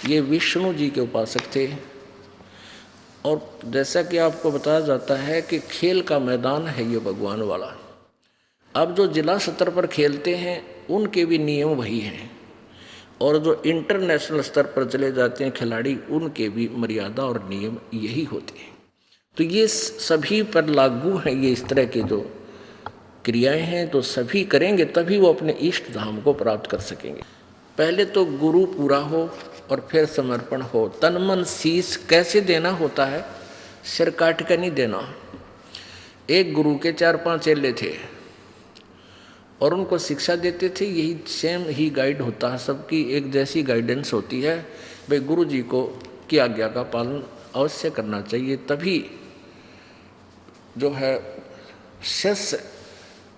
B: ये विष्णु जी के उपासक थे। और जैसा कि आपको बताया जाता है कि खेल का मैदान है ये भगवान वाला। अब जो जिला स्तर पर खेलते हैं उनके भी नियम वही हैं, और जो इंटरनेशनल स्तर पर चले जाते हैं खिलाड़ी उनके भी मर्यादा और नियम यही होते हैं। तो ये सभी पर लागू है ये इस तरह के जो क्रियाएं हैं, तो सभी करेंगे तभी वो अपने इष्ट धाम को प्राप्त कर सकेंगे। पहले तो गुरु पूरा हो और फिर समर्पण हो। तन मन शीश कैसे देना होता है, सिर काट कर नहीं देना। एक गुरु के 4-5 चेले थे और उनको शिक्षा देते थे। यही सेम ही गाइड होता है, सबकी एक जैसी गाइडेंस होती है। भाई गुरु जी को की आज्ञा का पालन अवश्य करना चाहिए, तभी जो है शिष्य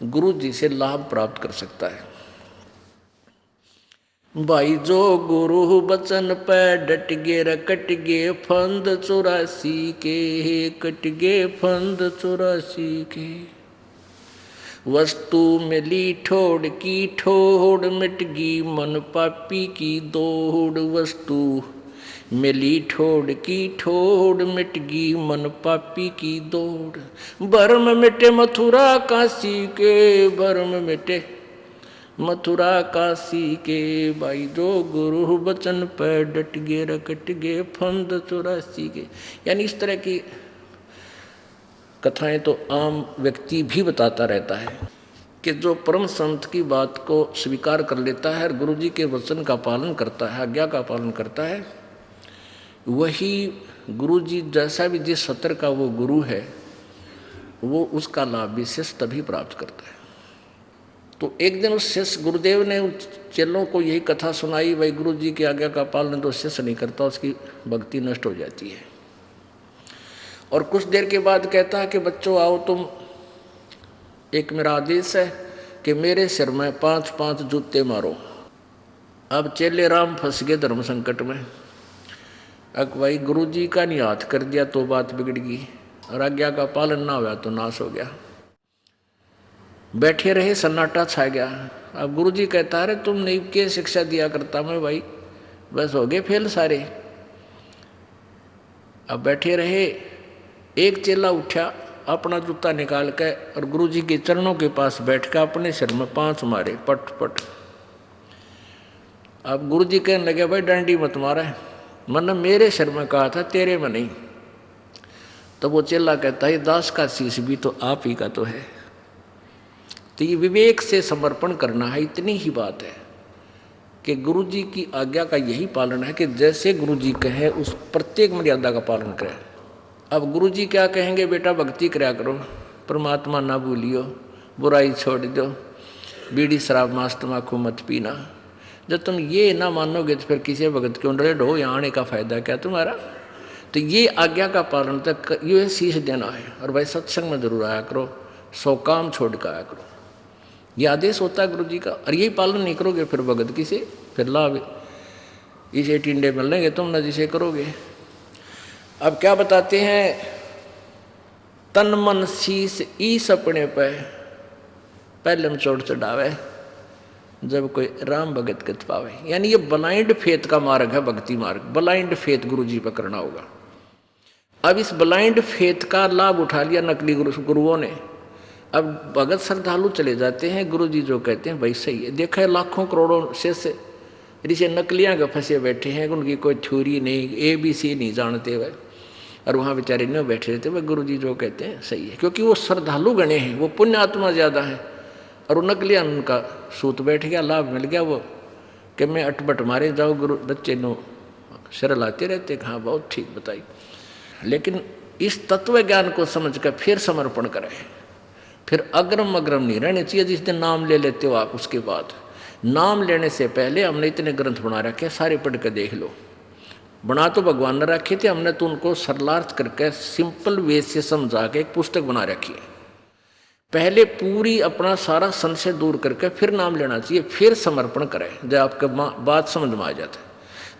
B: गुरु जी से लाभ प्राप्त कर सकता है। भाई जो गुरु बचन पे डट गे कट गे फंद 84 के। कट गे फंद 84 के। वस्तु मिली ठोड़ की ठोड़ मिट गी मन पापी की दौड़। वस्तु मिली ठोड़ की ठोड़ मिट गी मन पापी की दौड़। भरम मिटे मथुरा काशी के। भरम मिटे मथुरा काशी के। भाई जो गुरु बचन पर डट गे रकट गे फंद 84 के। यानी इस तरह की कथाएं तो आम व्यक्ति भी बताता रहता है कि जो परम संत की बात को स्वीकार कर लेता है और गुरु जी के वचन का पालन करता है, आज्ञा का पालन करता है, वही गुरु जी जैसा भी जिस सत्र का वो गुरु है वो उसका लाभ विशेष तभी प्राप्त करता है। तो एक दिन उस शिष्य गुरुदेव ने उन चेलों को यही कथा सुनाई, भाई गुरु जी की आज्ञा का पालन तो शिष्य नहीं करता, उसकी भक्ति नष्ट हो जाती है। और कुछ देर के बाद कहता है कि बच्चों आओ, तुम एक मेरा आदेश है कि मेरे सिर में 5-5 जूते मारो। अब चेले राम फंस गए धर्म संकट में। अब भाई गुरु जी का नहीं हाथ कर दिया तो बात बिगड़ गई, और आज्ञा का पालन ना हुआ तो नाश हो गया। बैठे रहे, सन्नाटा छा गया। अब गुरु जी कहता है तुम नहीं के शिक्षा दिया करता मैं, भाई बस हो गए फेल सारे। अब बैठे रहे, एक चेला उठा अपना जूता निकाल के और गुरुजी के चरणों के पास बैठ कर अपने सिर में 5 मारे, पट पट। अब गुरुजी कहने लगे, भाई डंडी मत मारे, मैंने मेरे सिर में कहा था, तेरे में नहीं। तो वो चेला कहता है, दास का शीश भी तो आप ही का तो है। तो ये विवेक से समर्पण करना है, इतनी ही बात है कि गुरुजी की आज्ञा का यही पालन है कि जैसे गुरुजी कहे उस प्रत्येक मर्यादा का पालन करें। अब गुरुजी क्या कहेंगे, बेटा भक्ति कराया करो, परमात्मा ना भूलियो, बुराई छोड़ दो, बीड़ी शराब मांस तम्बाकू मत पीना। जब तुम ये ना मानोगे तो फिर किसी भगत क्यों डरे ढो, यहाँ आने का फायदा क्या तुम्हारा। तो ये आज्ञा का पालन तक ये शीश देना है। और भाई सत्संग में जरूर आया करो, 100 काम छोड़ कर आया करो, ये आदेश होता है गुरु जी का। और यही पालन नहीं करोगे फिर भगत किसे, फिर लाभ इसे टिंडे मिलेंगे तुम न जिसे करोगे। अब क्या बताते हैं, तन मन शीस ईस अपने पे पहले में चोट चढ़ावे, जब कोई राम भगत गत पावे। यानी ये ब्लाइंड फेथ का मार्ग है, भक्ति मार्ग। ब्लाइंड फेथ गुरु जी पर करना होगा। अब इस ब्लाइंड फेथ का लाभ उठा लिया नकली गुरुओं ने। अब भगत श्रद्धालु चले जाते हैं, गुरु जी जो कहते हैं भाई सही है। देखा है लाखों करोड़ों से ऋषि नकलियाँ का फंसे बैठे हैं, उनकी कोई थ्योरी नहीं, ABC नहीं जानते हुए, और वहाँ बेचारे नहीं बैठे रहते। वह गुरु जी जो कहते हैं सही है, क्योंकि वो श्रद्धालु गणे हैं, वो पुण्य आत्मा ज़्यादा है। और वो नकलियाँ उनका सूत बैठ गया, लाभ मिल गया वो कि मैं अटबट मारे जाओ, गुरु बच्चे नो सिर लाते रहते। हाँ बहुत ठीक बताई। लेकिन इस तत्व ज्ञान को समझ कर फिर समर्पण करें, फिर अग्रम अग्रम नहीं रहने चाहिए। जिस दिन नाम ले लेते हो आप, उसके बाद नाम लेने से पहले हमने इतने ग्रंथ बना रखे, सारे पढ़ के देख लो। बना तो भगवान ने रखे थे, हमने तो उनको सरलार्थ करके सिंपल वे से समझा के एक पुस्तक बना रखी है। पहले पूरी अपना सारा संशय दूर करके फिर नाम लेना चाहिए, फिर समर्पण करें जब आपके बात समझ में आ जाता है।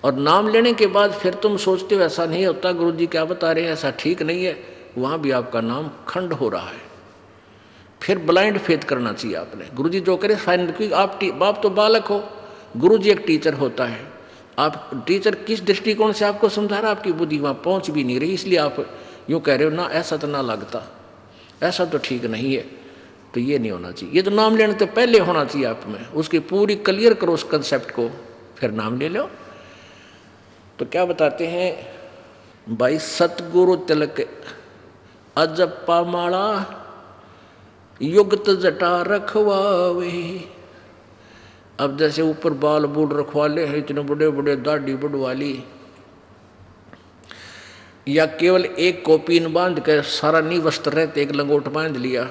B: और नाम लेने के बाद फिर तुम सोचते हो ऐसा नहीं होता, गुरु जी क्या बता रहे हैं, ऐसा ठीक नहीं है, वहाँ भी आपका नाम खंड हो रहा है। फिर ब्लाइंड फेथ करना चाहिए आपने। गुरु जी जो करे फाइनल, क्योंकि आप तो बालक हो, गुरु जी एक टीचर होता है। आप टीचर किस दृष्टिकोण से आपको समझा रहा है, आपकी बुद्धि वहाँ पहुँच भी नहीं रही, इसलिए आप यूँ कह रहे हो ना, ऐसा तो ना लगता, ऐसा तो ठीक नहीं है। तो ये नहीं होना चाहिए। ये तो नाम लेने तो पहले होना चाहिए आप में, उसकी पूरी क्लियर करो उस कंसेप्ट को, फिर नाम ले लो। तो क्या बताते हैं भाई, सतगुरु तिलक अजप्पा माला युक्त जटा रखवावे। अब जैसे ऊपर बाल बूढ़ रखवा ले हैं, इतने बड़े बड़े दाढ़ी बढ़वा ली, या केवल एक कोपीन बांध कर सारा नहीं वस्त्र रहते, एक लंगोट बांध लिया,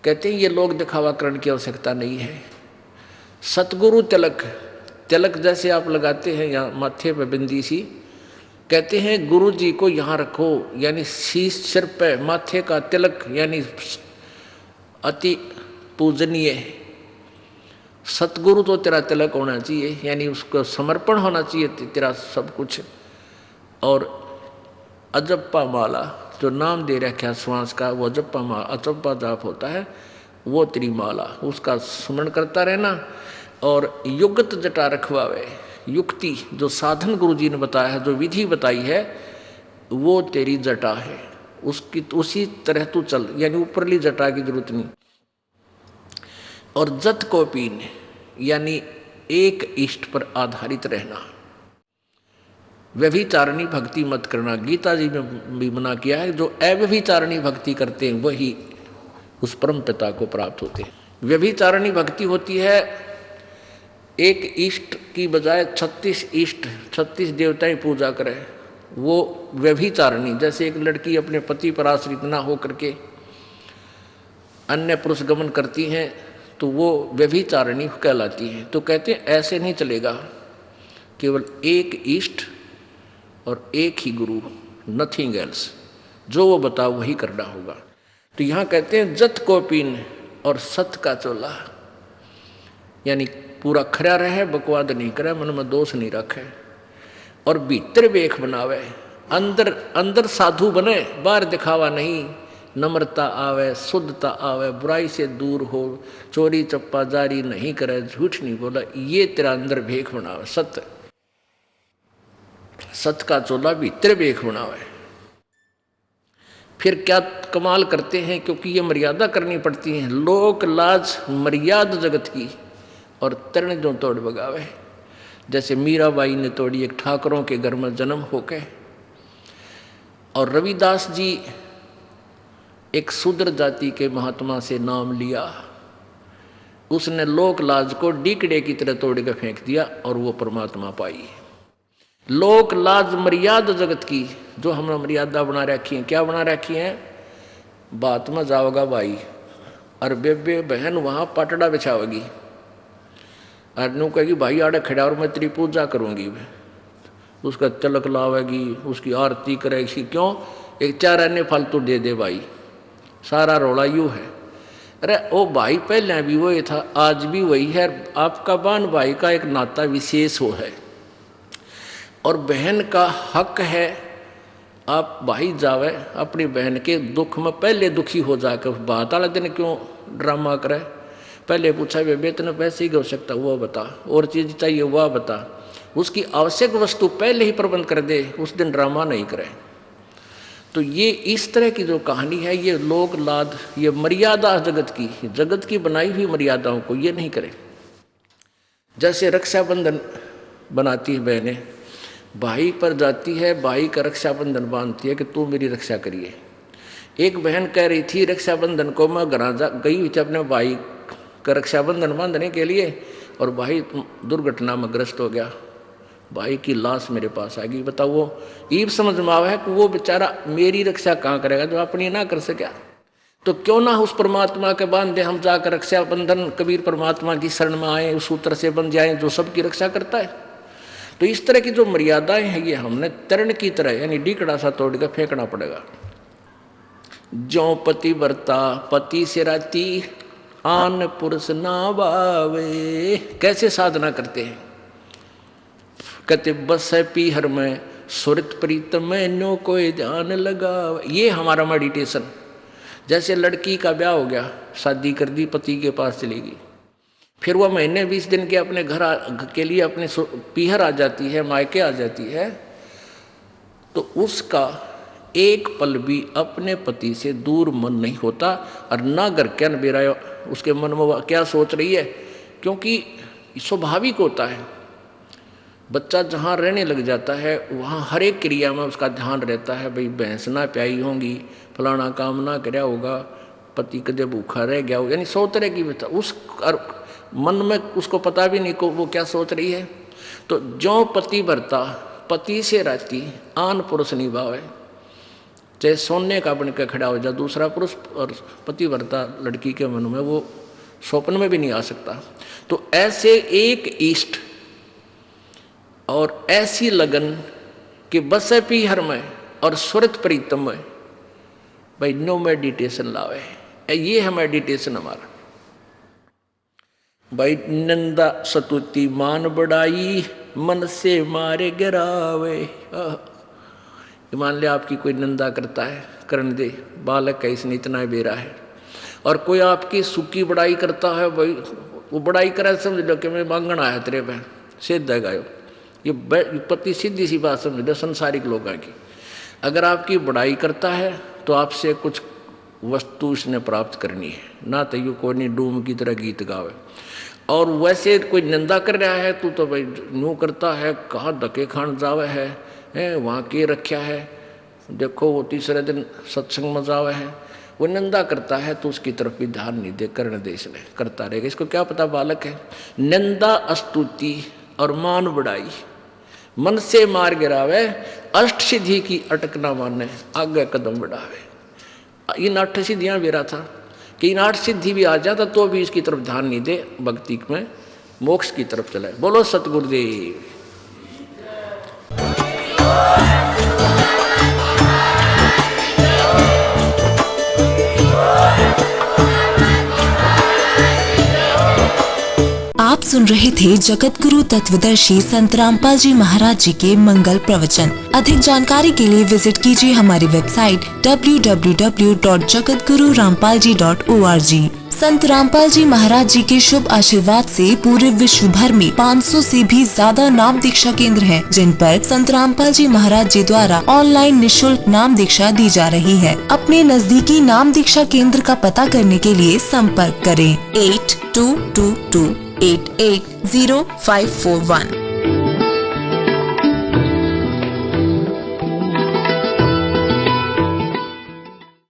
B: कहते हैं ये लोग दिखावाकरण की आवश्यकता नहीं है। सतगुरु तिलक, तिलक जैसे आप लगाते हैं यहाँ माथे पे बिंदी सी, कहते हैं गुरु जी को यहाँ रखो, यानी शीश सिर पे माथे का तिलक, यानी अति पूजनीय। सतगुरु तो तेरा तिलक होना चाहिए, यानी उसको समर्पण होना चाहिए तेरा सब कुछ। और अजप्पा माला जो नाम दे रखा श्वास का, वो अजप्पा माला, अजप्पा जाप होता है, वो तेरी माला, उसका स्मरण करता रहना। और युक्त जटा रखवावे, युक्ति जो साधन गुरु जी ने बताया है, जो विधि बताई है, वो तेरी जटा है, उसकी उसी तरह तू चल, यानी ऊपरली जटा की जरूरत नहीं। और जत को पीन, यानी एक इष्ट पर आधारित रहना। व्यभिचारणी भक्ति मत करना, गीता जी में भी मना किया है। जो अव्यभिचारणी भक्ति करते हैं वही उस परम पिता को प्राप्त होते हैं। व्यभिचारणी भक्ति होती है एक इष्ट की बजाय 36 इष्ट, 36 देवताएं पूजा करे, वो व्यभिचारणी। जैसे एक लड़की अपने पति पर आश्रित ना हो करके अन्य पुरुष गमन करती हैं, तो वो व्यभिचारणी कहलाती हैं। तो कहते हैं ऐसे नहीं चलेगा, केवल एक इष्ट और एक ही गुरु, नथिंग एल्स, जो वो बताओ वही करना होगा। तो यहाँ कहते हैं जत को पीन और सत का चोला, यानी पूरा खरा रहे, बकवाद नहीं करे, मन में दोष नहीं रखे, और भीतर वेख बनावे, अंदर अंदर साधु बने, बाहर दिखावा नहीं। नम्रता आवे, शुद्धता आवे, बुराई से दूर हो, चोरी चप्पा जारी नहीं करे, झूठ नहीं बोला, ये तेरा अंदर भेख बनावे। सत्य, सत का चोला भीतर भेख बनावे। फिर क्या कमाल करते हैं, क्योंकि ये मर्यादा करनी पड़ती है। लोक लाज मर्याद जगत की और तरण जो तोड़ बगावे। जैसे मीराबाई ने तोड़ी एक ठाकरों के घर में जन्म होके, और रविदास जी एक शूद्र जाति के महात्मा से नाम लिया, उसने लोक लाज को डीकड़े की तरह तोड़ के फेंक दिया और वो परमात्मा पाई। लोक लाज मर्यादा जगत की, जो हमने मर्यादा बना रखी है, क्या बना रखी है? बात में जाओगा भाई और बेबे बहन वहाँ पटड़ा बिछाओगी और नु कहेगी भाई आड़े खड़ा और मैं तेरी पूजा करूँगी, उसका तिलक लावेगी, उसकी आरती करेगी। क्यों? एक चार अन्य फालतू दे दे भाई, सारा रोला यूँ है। अरे ओ भाई पहले भी वही था, आज भी वही है। आपका बहन भाई का एक नाता विशेष हो है, और बहन का हक है आप भाई जावे अपनी बहन के दुख में पहले दुखी हो जाकर, बात वाले दिन क्यों ड्रामा करे? पहले पूछा बेबे इतने पैसे की आवश्यकता वो बता, और चीज़ चाहिए वह बता, उसकी आवश्यक वस्तु पहले ही प्रबंध कर दे, उस दिन ड्रामा नहीं करे। तो ये इस तरह की जो कहानी है, ये लोक लाद, ये मर्यादा जगत की बनाई हुई मर्यादाओं को ये नहीं करे। जैसे रक्षाबंधन बनाती है बहनें, भाई पर जाती है, भाई का रक्षाबंधन बांधती है कि तू मेरी रक्षा करिए। एक बहन कह रही थी रक्षाबंधन को मैं गई हुई थी अपने भाई का रक्षाबंधन बांधने के लिए, और भाई दुर्घटना में ग्रस्त हो गया, भाई की लाश मेरे पास आ गई। बताओ, वो ईब समझ में आवा है कि वो बेचारा मेरी रक्षा कहाँ करेगा जो अपनी ना कर सका। तो क्यों ना उस परमात्मा के बांधे हम जाकर रक्षाबंधन कबीर परमात्मा की शरण में आए, उस सूत्र से बन जाए जो सबकी रक्षा करता है। तो इस तरह की जो मर्यादाएं हैं ये हमने तरण की तरह यानी डीकड़ा सा तोड़ कर फेंकना पड़ेगा। जो पति बरता पति से राती आन पुरुष ना बावे, कैसे साधना करते हैं? कहते बस है पीहर में सुरत प्रीतम में नो कोई ध्यान लगा। ये हमारा मेडिटेशन। जैसे लड़की का ब्याह हो गया, शादी कर दी, पति के पास चली गई, फिर वह महीने 20 दिन के अपने घर के लिए अपने पीहर आ जाती है, मायके आ जाती है, तो उसका एक पल भी अपने पति से दूर मन नहीं होता, और ना घर क्या न बेरा उसके मन में क्या सोच रही है, क्योंकि स्वाभाविक होता है। बच्चा जहाँ रहने लग जाता है वहाँ हर एक क्रिया में उसका ध्यान रहता है, भाई भैंस ना प्याई होंगी, फलाना काम ना कराया होगा, पति कदे भूखा रह गया हो, यानी 100 तरह की बता उस मन में उसको पता भी नहीं को वो क्या सोच रही है। तो जो पति भरता पति से राती आन पुरुष निभावे, चाहे सोने का बन के खड़ा हो जाए दूसरा पुरुष, और पति भरता लड़की के मन में वो स्वप्न में भी नहीं आ सकता। तो ऐसे एक इष्ट और ऐसी लगन कि बस पीहर में और सुरत प्रीतम में, भाई नो मेडिटेशन लावे। ये है मेडिटेशन हमारा। भाई नंदा सतुति मान बढ़ाई मन से मारे गिरावे। मान लिया आपकी कोई निंदा करता है, करने दे, बालक है इसने इतना ही बेरा है। और कोई आपकी सुखी बड़ाई करता है, भाई वो बड़ाई करे समझ लो कि मैं मांगण आया तेरे पे, सिद्ध है गायो। ये पति सीधी सी बात समझ लो संसारिक लोगों की। अगर आपकी बड़ाई करता है तो आपसे कुछ वस्तु इसने प्राप्त करनी है, ना तो ये कोई नहीं डूम की तरह गीत गावे। और वैसे कोई निंदा कर रहा है तो भाई यूँ करता है, कहाँ धक्के खान जावे है वहाँ के रखा है, देखो वो तीसरे दिन सत्संग में जावे है, वो निंदा करता है तो उसकी तरफ भी ध्यान नहीं दे, करने दे इसने, करता रहेगा। इसको क्या पता बालक है। निंदा अस्तुति और मान बढ़ाई मन से मार गिरावे, अष्ट सिद्धि की अटक ना माने आगे कदम बढ़ावे। इन 8 सिद्धियाँ बेरा था कि इन 8 सिद्धि भी आ जाता तो भी इसकी तरफ ध्यान नहीं दे, भक्ति में मोक्ष की तरफ चले। बोलो सतगुरुदेव।
C: आप सुन रहे थे जगत गुरु तत्वदर्शी संत रामपाल जी महाराज जी के मंगल प्रवचन। अधिक जानकारी के लिए विजिट कीजिए हमारी वेबसाइट www.jagatgururampalji.org। संत रामपाल जी महाराज जी के शुभ आशीर्वाद से पूरे विश्व भर में 500 से भी ज्यादा नाम दीक्षा केंद्र हैं, जिन पर संत रामपाल जी महाराज जी द्वारा ऑनलाइन निशुल्क नाम दीक्षा दी जा रही है। अपने नजदीकी नाम दीक्षा केंद्र का पता करने के लिए संपर्क करें 8222880541।